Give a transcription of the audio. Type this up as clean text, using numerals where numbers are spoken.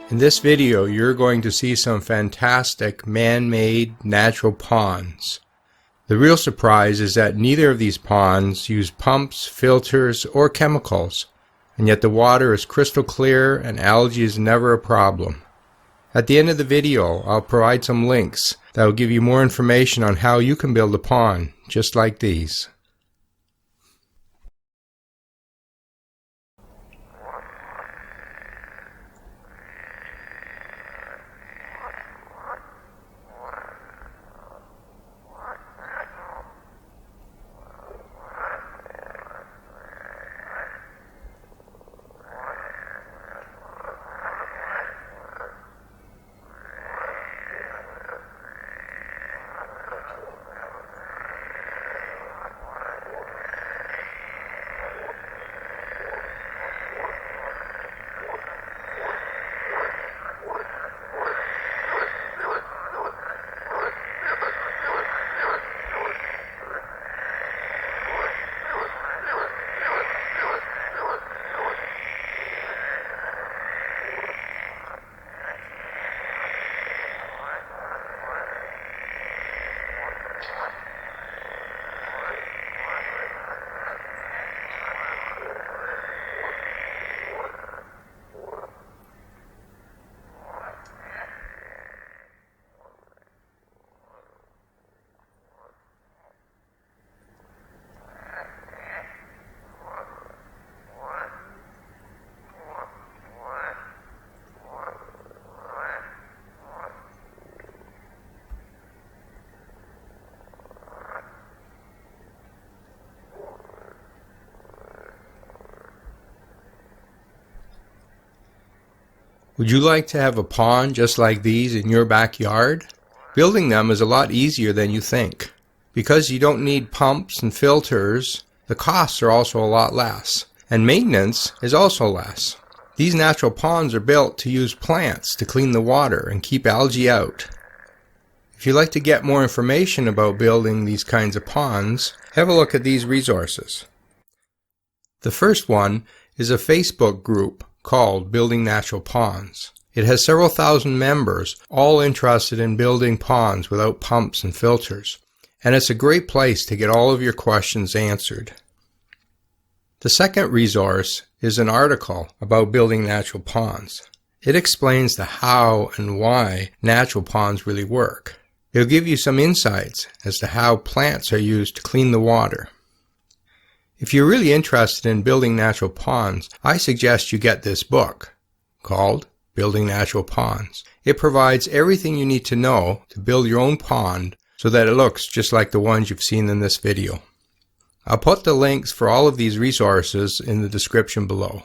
In this video, you're going to see some fantastic man-made natural ponds. The real surprise is that neither of these ponds use pumps, filters, or chemicals, and yet the water is crystal clear and algae is never a problem. At the end of the video, I'll provide some links that will give you more information on how you can build a pond just like these. Would you like to have a pond just like these in your backyard? Building them is a lot easier than you think. Because you don't need pumps and filters, the costs are also a lot less, and maintenance is also less. These natural ponds are built to use plants to clean the water and keep algae out. If you'd like to get more information about building these kinds of ponds, have a look at these resources. The first one is a Facebook group called Building Natural Ponds. It has several thousand members, all interested in building ponds without pumps and filters, and it's a great place to get all of your questions answered. The second resource is an article about building natural ponds. It explains the how and why natural ponds really work. It'll give you some insights as to how plants are used to clean the water. If you're really interested in building natural ponds, I suggest you get this book called Building Natural Ponds. It provides everything you need to know to build your own pond so that it looks just like the ones you've seen in this video. I'll put the links for all of these resources in the description below.